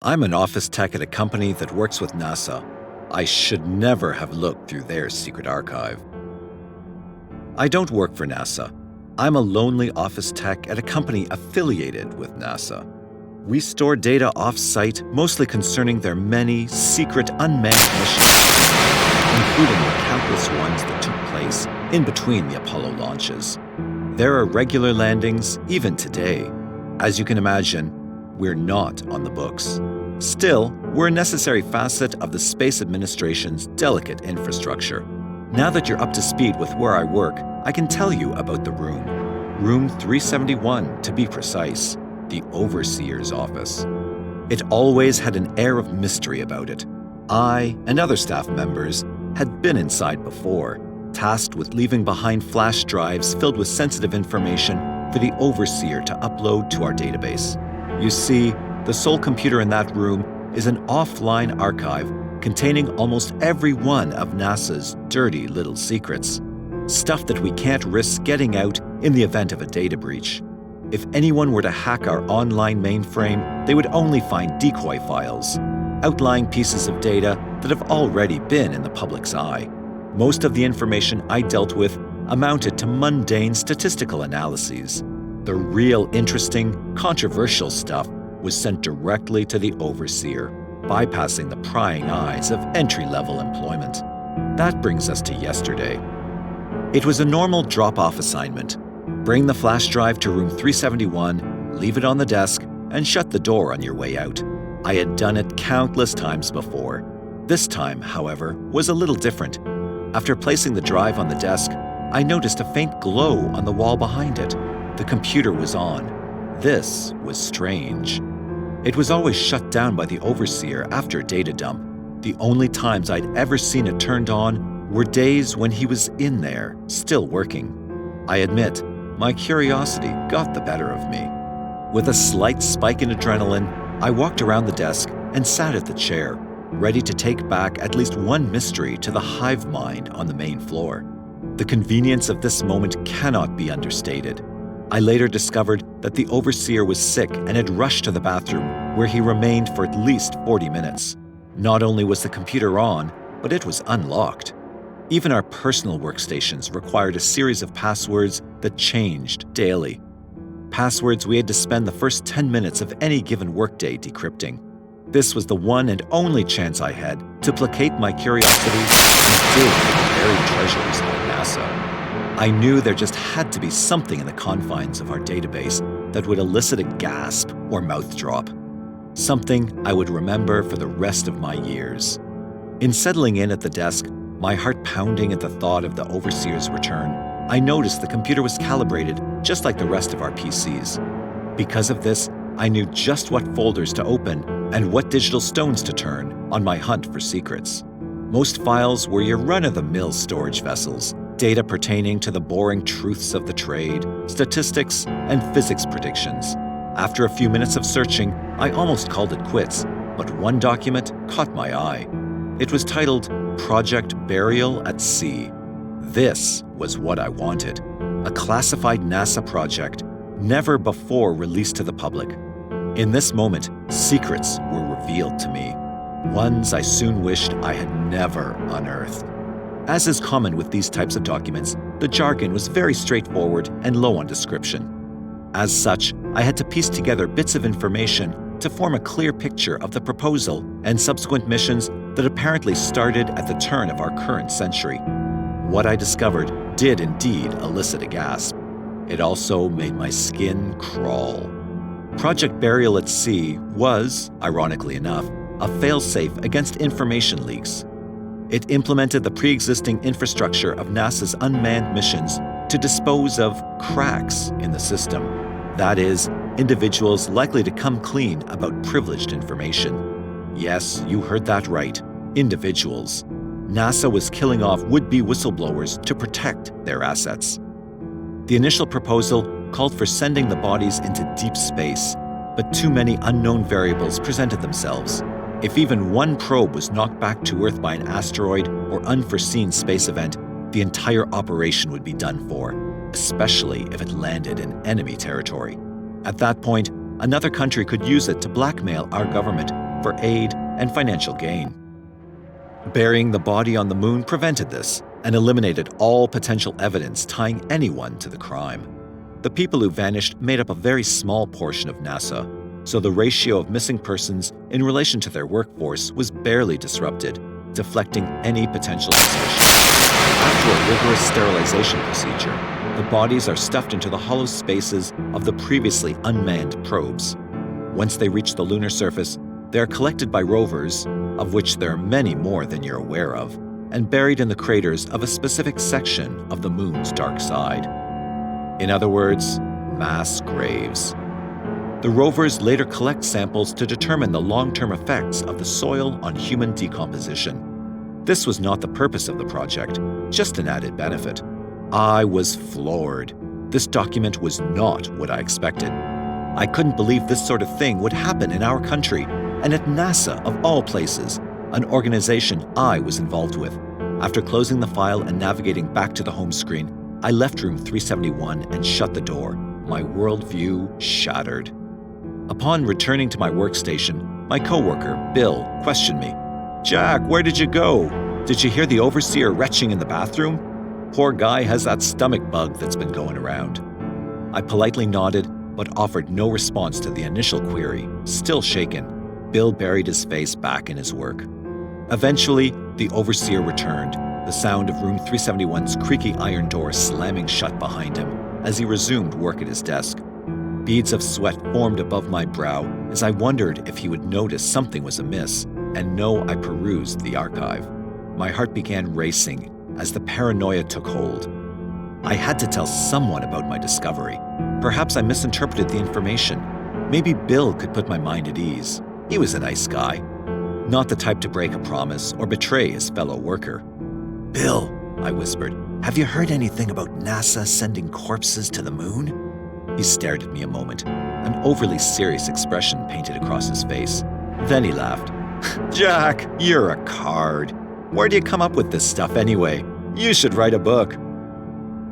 I'm an office tech at a company that works with NASA. I should never have looked through their secret archive. I don't work for NASA. I'm a lonely office tech at a company affiliated with NASA. We store data off-site, mostly concerning their many secret unmanned missions, including the countless ones that took place in between the Apollo launches. There are regular landings, even today. As you can imagine, we're not on the books. Still, we're a necessary facet of the Space Administration's delicate infrastructure. Now that you're up to speed with where I work, I can tell you about the room. Room 371, to be precise, the Overseer's office. It always had an air of mystery about it. I and other staff members had been inside before, tasked with leaving behind flash drives filled with sensitive information for the Overseer to upload to our database. You see, the sole computer in that room is an offline archive containing almost every one of NASA's dirty little secrets. Stuff that we can't risk getting out in the event of a data breach. If anyone were to hack our online mainframe, they would only find decoy files, outlying pieces of data that have already been in the public's eye. Most of the information I dealt with amounted to mundane statistical analyses. The real interesting, controversial stuff was sent directly to the Overseer, bypassing the prying eyes of entry-level employment. That brings us to yesterday. It was a normal drop-off assignment. Bring the flash drive to room 371, leave it on the desk, and shut the door on your way out. I had done it countless times before. This time, however, was a little different. After placing the drive on the desk, I noticed a faint glow on the wall behind it. The computer was on. This was strange. It was always shut down by the Overseer after a data dump. The only times I'd ever seen it turned on were days when he was in there, still working. I admit, my curiosity got the better of me. With a slight spike in adrenaline, I walked around the desk and sat at the chair, ready to take back at least one mystery to the hive mind on the main floor. The convenience of this moment cannot be understated. I later discovered that the Overseer was sick and had rushed to the bathroom, where he remained for at least 40 minutes. Not only was the computer on, but it was unlocked. Even our personal workstations required a series of passwords that changed daily. Passwords we had to spend the first 10 minutes of any given workday decrypting. This was the one and only chance I had to placate my curiosity and dig for the buried treasures of NASA. I knew there just had to be something in the confines of our database that would elicit a gasp or mouth drop. Something I would remember for the rest of my years. In settling in at the desk, my heart pounding at the thought of the Overseer's return, I noticed the computer was calibrated just like the rest of our PCs. Because of this, I knew just what folders to open and what digital stones to turn on my hunt for secrets. Most files were your run-of-the-mill storage vessels, data pertaining to the boring truths of the trade, statistics, and physics predictions. After a few minutes of searching, I almost called it quits, but one document caught my eye. It was titled Project Burial at Sea. This was what I wanted, a classified NASA project never before released to the public. In this moment, secrets were revealed to me, ones I soon wished I had never unearthed. As is common with these types of documents, the jargon was very straightforward and low on description. As such, I had to piece together bits of information to form a clear picture of the proposal and subsequent missions that apparently started at the turn of our current century. What I discovered did indeed elicit a gasp. It also made my skin crawl. Project Burial at Sea was, ironically enough, a failsafe against information leaks. It implemented the pre-existing infrastructure of NASA's unmanned missions to dispose of cracks in the system. That is, individuals likely to come clean about privileged information. Yes, you heard that right. Individuals. NASA was killing off would-be whistleblowers to protect their assets. The initial proposal called for sending the bodies into deep space, but too many unknown variables presented themselves. If even one probe was knocked back to Earth by an asteroid or unforeseen space event, the entire operation would be done for, especially if it landed in enemy territory. At that point, another country could use it to blackmail our government for aid and financial gain. Burying the body on the moon prevented this and eliminated all potential evidence tying anyone to the crime. The people who vanished made up a very small portion of NASA, so the ratio of missing persons in relation to their workforce was barely disrupted, deflecting any potential suspicion. After a rigorous sterilization procedure, the bodies are stuffed into the hollow spaces of the previously unmanned probes. Once they reach the lunar surface, they are collected by rovers, of which there are many more than you're aware of, and buried in the craters of a specific section of the moon's dark side. In other words, mass graves. The rovers later collect samples to determine the long-term effects of the soil on human decomposition. This was not the purpose of the project, just an added benefit. I was floored. This document was not what I expected. I couldn't believe this sort of thing would happen in our country, and at NASA of all places, an organization I was involved with. After closing the file and navigating back to the home screen, I left room 371 and shut the door, my worldview shattered. Upon returning to my workstation, my coworker, Bill, questioned me. "Jack, where did you go? Did you hear the overseer retching in the bathroom? Poor guy has that stomach bug that's been going around." I politely nodded, but offered no response to the initial query. Still shaken, Bill buried his face back in his work. Eventually, the overseer returned, the sound of room 371's creaky iron door slamming shut behind him as he resumed work at his desk. Beads of sweat formed above my brow as I wondered if he would notice something was amiss and know I perused the archive. My heart began racing as the paranoia took hold. I had to tell someone about my discovery. Perhaps I misinterpreted the information. Maybe Bill could put my mind at ease. He was a nice guy, not the type to break a promise or betray his fellow worker. "Bill," I whispered, "have you heard anything about NASA sending corpses to the moon?" He stared at me a moment, an overly serious expression painted across his face. Then he laughed. "Jack, you're a card. Where do you come up with this stuff anyway? You should write a book."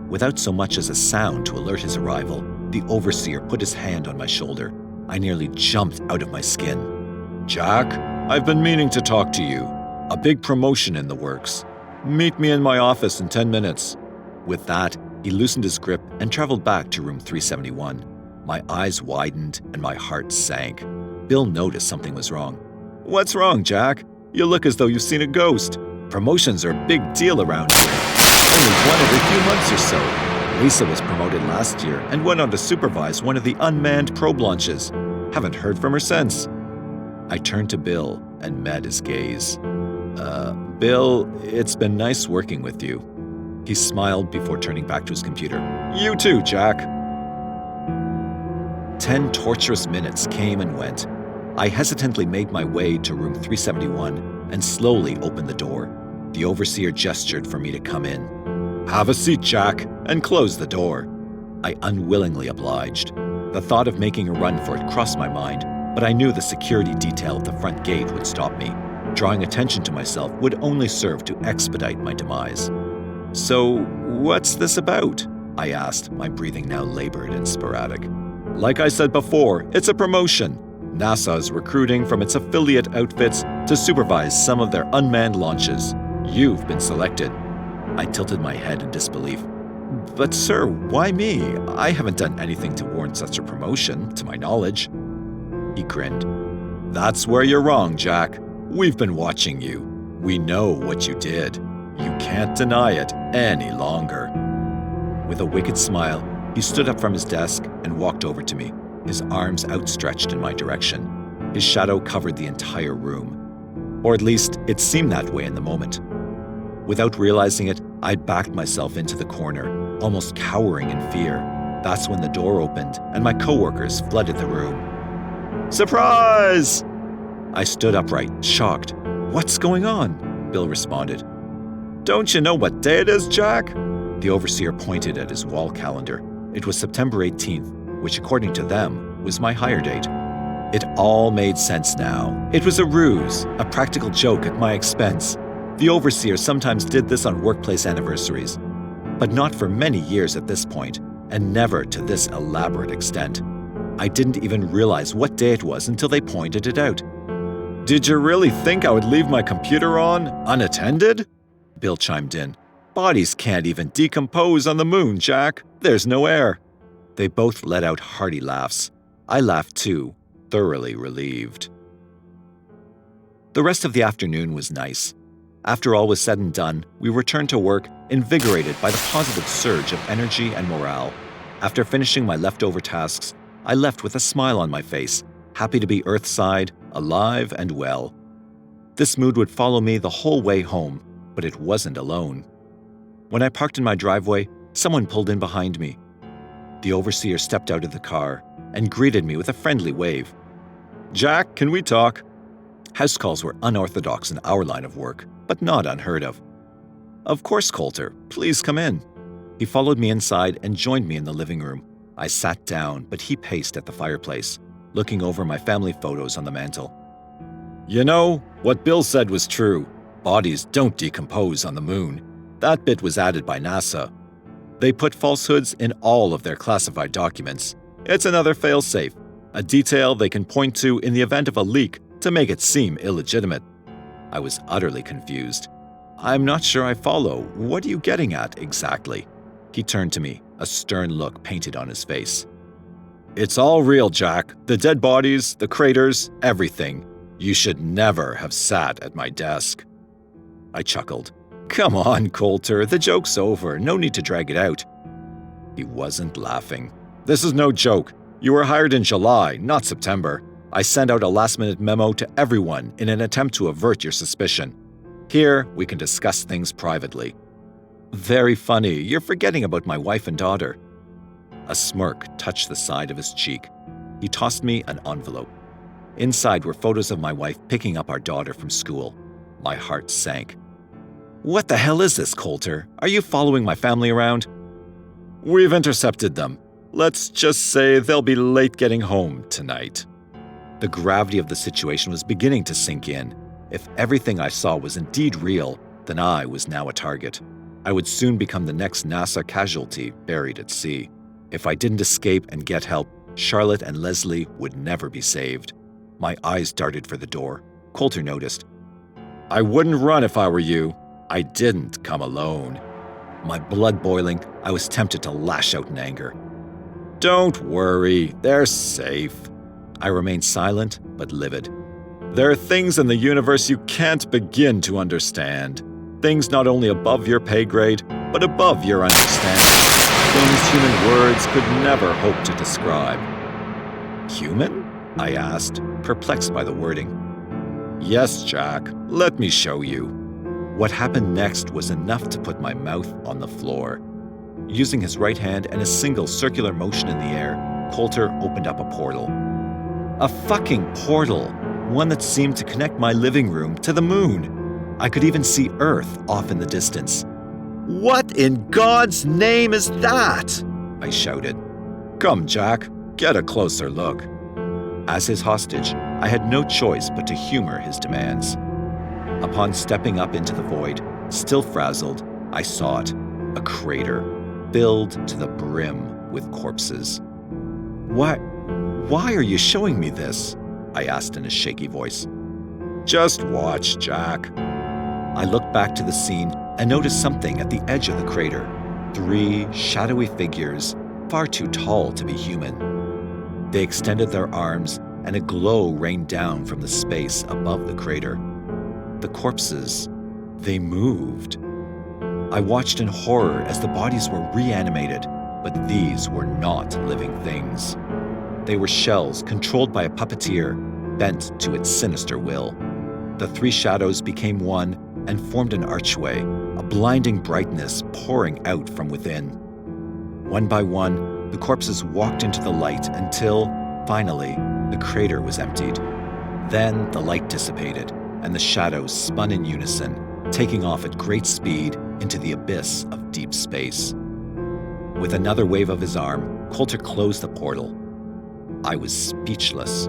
Without so much as a sound to alert his arrival, the overseer put his hand on my shoulder. I nearly jumped out of my skin. "Jack, I've been meaning to talk to you. A big promotion in the works. Meet me in my office in 10 minutes. With that, he loosened his grip and traveled back to room 371. My eyes widened and my heart sank. Bill noticed something was wrong. "What's wrong, Jack? You look as though you've seen a ghost. Promotions are a big deal around here. Only one every few months or so. Lisa was promoted last year and went on to supervise one of the unmanned probe launches. Haven't heard from her since." I turned to Bill and met his gaze. Bill, it's been nice working with you." He smiled before turning back to his computer. "You too, Jack." 10 torturous minutes came and went. I hesitantly made my way to room 371 and slowly opened the door. The overseer gestured for me to come in. "Have a seat, Jack, and close the door." I unwillingly obliged. The thought of making a run for it crossed my mind, but I knew the security detail at the front gate would stop me. Drawing attention to myself would only serve to expedite my demise. "So, what's this about?" I asked, my breathing now labored and sporadic. "Like I said before, it's a promotion. NASA is recruiting from its affiliate outfits to supervise some of their unmanned launches. You've been selected." I tilted my head in disbelief. "But sir, why me? I haven't done anything to warrant such a promotion, to my knowledge." He grinned. "That's where you're wrong, Jack. We've been watching you. We know what you did. You can't deny it any longer." With a wicked smile, he stood up from his desk and walked over to me, his arms outstretched in my direction. His shadow covered the entire room. Or at least, it seemed that way in the moment. Without realizing it, I backed myself into the corner, almost cowering in fear. That's when the door opened and my coworkers flooded the room. "Surprise!" I stood upright, shocked. "What's going on?" Bill responded. "Don't you know what day it is, Jack?" The overseer pointed at his wall calendar. It was September 18th, which according to them was my hire date. It all made sense now. It was a ruse, a practical joke at my expense. The overseer sometimes did this on workplace anniversaries, but not for many years at this point, and never to this elaborate extent. I didn't even realize what day it was until they pointed it out. Did you really think I would leave my computer on, unattended? Bill chimed in. Bodies can't even decompose on the moon, Jack. There's no air. They both let out hearty laughs. I laughed too, thoroughly relieved. The rest of the afternoon was nice. After all was said and done, we returned to work, invigorated by the positive surge of energy and morale. After finishing my leftover tasks, I left with a smile on my face, happy to be earthside, alive and well. This mood would follow me the whole way home, but it wasn't alone. When I parked in my driveway, someone pulled in behind me. The overseer stepped out of the car and greeted me with a friendly wave. Jack, can we talk? House calls were unorthodox in our line of work, but not unheard of. Of course, Coulter. Please come in. He followed me inside and joined me in the living room. I sat down, but he paced at the fireplace, looking over my family photos on the mantel. You know, what Bill said was true. Bodies don't decompose on the moon. That bit was added by NASA. They put falsehoods in all of their classified documents. It's another failsafe, a detail they can point to in the event of a leak to make it seem illegitimate. I was utterly confused. I'm not sure I follow. What are you getting at exactly? He turned to me, a stern look painted on his face. It's all real, Jack. The dead bodies, the craters, everything. You should never have sat at my desk. I chuckled. Come on, Coulter, the joke's over. No need to drag it out. He wasn't laughing. This is no joke. You were hired in July, not September. I sent out a last-minute memo to everyone in an attempt to avert your suspicion. Here, we can discuss things privately. Very funny. You're forgetting about my wife and daughter. A smirk touched the side of his cheek. He tossed me an envelope. Inside were photos of my wife picking up our daughter from school. My heart sank. What the hell is this, Coulter? Are you following my family around? We've intercepted them. Let's just say they'll be late getting home tonight. The gravity of the situation was beginning to sink in. If everything I saw was indeed real, then I was now a target. I would soon become the next NASA casualty buried at sea. If I didn't escape and get help, Charlotte and Leslie would never be saved. My eyes darted for the door. Coulter noticed. I wouldn't run if I were you. I didn't come alone. My blood boiling, I was tempted to lash out in anger. Don't worry, they're safe. I remained silent but livid. There are things in the universe you can't begin to understand. Things not only above your pay grade, but above your understanding. Things human words could never hope to describe. Human? I asked, perplexed by the wording. Yes, Jack. Let me show you. What happened next was enough to put my mouth on the floor. Using his right hand and a single circular motion in the air, Coulter opened up a portal. A fucking portal! One that seemed to connect my living room to the moon. I could even see Earth off in the distance. What in God's name is that? I shouted. Come, Jack, get a closer look. As his hostage, I had no choice but to humor his demands. Upon stepping up into the void, still frazzled, I saw it, a crater, filled to the brim with corpses. Why are you showing me this? I asked in a shaky voice. Just watch, Jack. I looked back to the scene and noticed something at the edge of the crater. 3 shadowy figures, far too tall to be human. They extended their arms, and a glow rained down from the space above the crater. The corpses, they moved. I watched in horror as the bodies were reanimated, but these were not living things. They were shells controlled by a puppeteer, bent to its sinister will. The 3 shadows became one and formed an archway, a blinding brightness pouring out from within. One by one, the corpses walked into the light until, finally, the crater was emptied. Then the light dissipated, and the shadows spun in unison, taking off at great speed into the abyss of deep space. With another wave of his arm, Coulter closed the portal. I was speechless.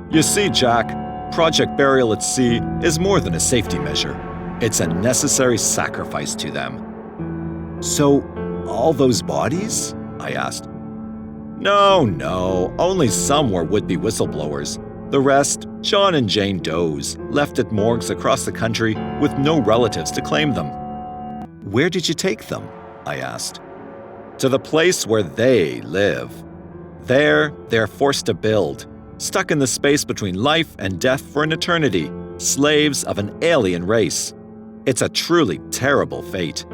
You see, Jack, Project Burial at Sea is more than a safety measure. It's a necessary sacrifice to them. So, all those bodies? I asked. No, only some were would-be whistleblowers. The rest, John and Jane Does, left at morgues across the country with no relatives to claim them. Where did you take them? I asked. To the place where they live. There, they're forced to build, stuck in the space between life and death for an eternity, slaves of an alien race. It's a truly terrible fate.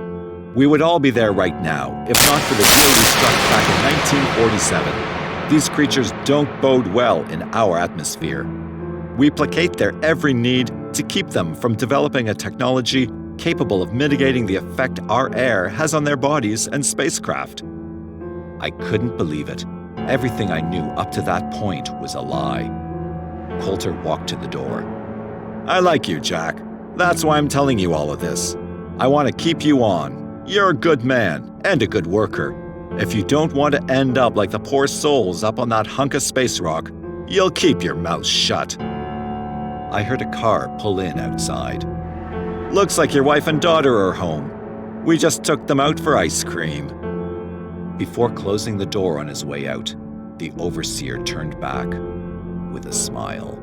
We would all be there right now, if not for the deal we struck back in 1947. These creatures don't bode well in our atmosphere. We placate their every need to keep them from developing a technology capable of mitigating the effect our air has on their bodies and spacecraft. I couldn't believe it. Everything I knew up to that point was a lie. Coulter walked to the door. I like you, Jack. That's why I'm telling you all of this. I want to keep you on. You're a good man and a good worker. If you don't want to end up like the poor souls up on that hunk of space rock, you'll keep your mouth shut. I heard a car pull in outside. Looks like your wife and daughter are home. We just took them out for ice cream. Before closing the door on his way out, the overseer turned back with a smile.